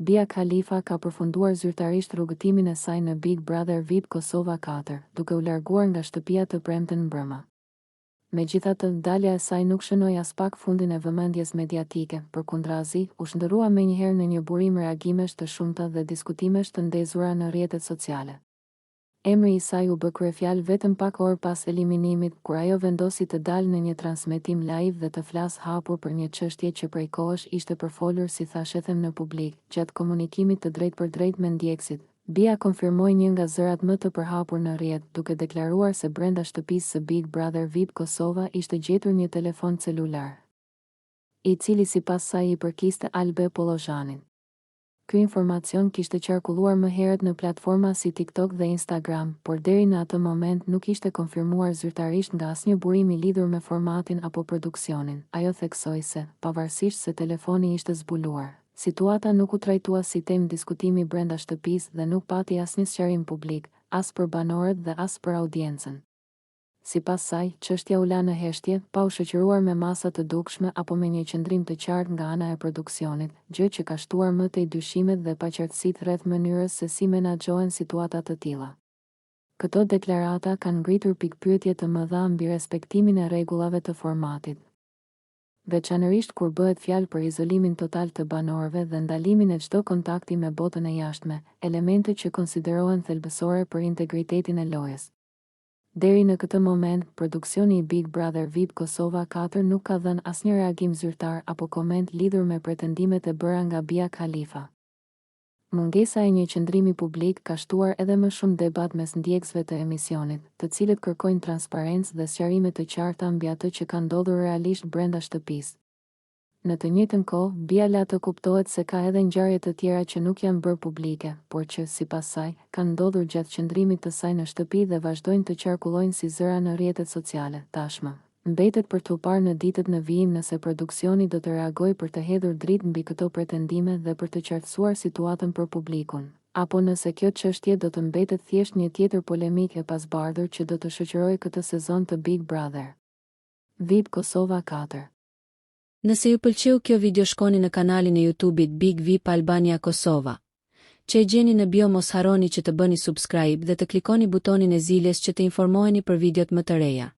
Bia Khalifa ka përfunduar zyrtarisht rrugëtimin e saj në Big Brother VIP Kosova 4, duke u larguar nga shtëpia të premten mbrëmë. Megjithatë, dalja e saj nuk shënoi as pak fundin e vëmendjes mediatike, përkundrazi, u shndërrua menjëherë në një burim reagimesh të shumta dhe diskutimesh të ndezura në rrjetet sociale. Emri i saj u bë kryefjalë vetëm pak orë pas eliminimit, kur ajo vendosi të dalë në një transmetim live dhe të flasë hapur për një çështje që prej kohësh ishte përfolur si thashethem në publik. Gjatë komunikimit të drejtpërdrejtë me ndjekësit, Bia konfirmoi një nga zërat më të përhapur në rrjet, duke deklaruar se brenda shtëpisë së Big Brother VIP Kosova ishte gjetur një telefon celular, i cili sipas saj i përkiste Albe Pollozhanin. Ky informacion kishte qarkulluar më herët në platforma si TikTok dhe Instagram, por deri në atë moment nuk ishte konfirmuar zyrtarisht nga asnjë burim i lidhur me formatin apo produksionin. Ajo theksoi se, pavarësisht se telefoni ishte zbuluar, situata nuk u trajtua si temë diskutimi brenda shtëpisë dhe nuk pati asnjë sqarim publik, as për banorët dhe as për audiencën. Sipas saj, çështja u la në heshtje, pa u shoqëruar me masa të dukshme apo me një qëndrim të qartë nga ana e produksionit, gjë që ka shtuar më tej dyshimet dhe paqartësitë rreth mënyrës se si menaxhohen situata të tilla. Këto deklarata kanë ngritur pikpyetje të mëdha mbi respektimin e rregullave të formatit, veçanërisht kur bëhet fjalë për izolimin total të banorëve dhe ndalimin e çdo kontakti me botën e jashtme, elemente që konsiderohen thelbësore për integritetin e lojës. Deri në këtë moment, produksioni i Big Brother VIP Kosova 4 nuk ka dhënë asnjë reagim zyrtar apo koment lidhur me pretendimet e bëra nga Bia Khalifa. Mungesa e një qëndrimi publik ka shtuar edhe më shumë debat mes ndjekësve të emisionit, të cilët kërkojnë transparencë dhe sqarime të qarta mbi atë që ka ndodhur realisht brenda shtëpisë. Në të njëjtën kohë, Bia la të kuptohet se ka edhe ngjarje të tjera që nuk janë bërë publike, por që, sipas saj, kanë ndodhur gjatë qëndrimit të saj në shtëpi dhe vazhdojnë të qarkullojnë si zëra në rrjetet sociale. Tashmë, mbetet për t'u parë në ditët në vijim nëse produksioni do të reagojë për të hedhur dritë mbi këto pretendime dhe për të qartësuar situatën për publikun, apo nëse kjo çështje do të mbetet thjesht një tjetër polemikë e pasbardhur që do të shoqërojë këtë sezon të Big Brother VIP Kosova 4. Nëse ju pëlqeu kjo video, shkoni në kanalin e YouTube-it Big VIP Albania Kosova, që e gjeni në bio. Mos harroni që të bëni subscribe dhe të klikoni butonin e ziljes që të informoheni për videot më të reja.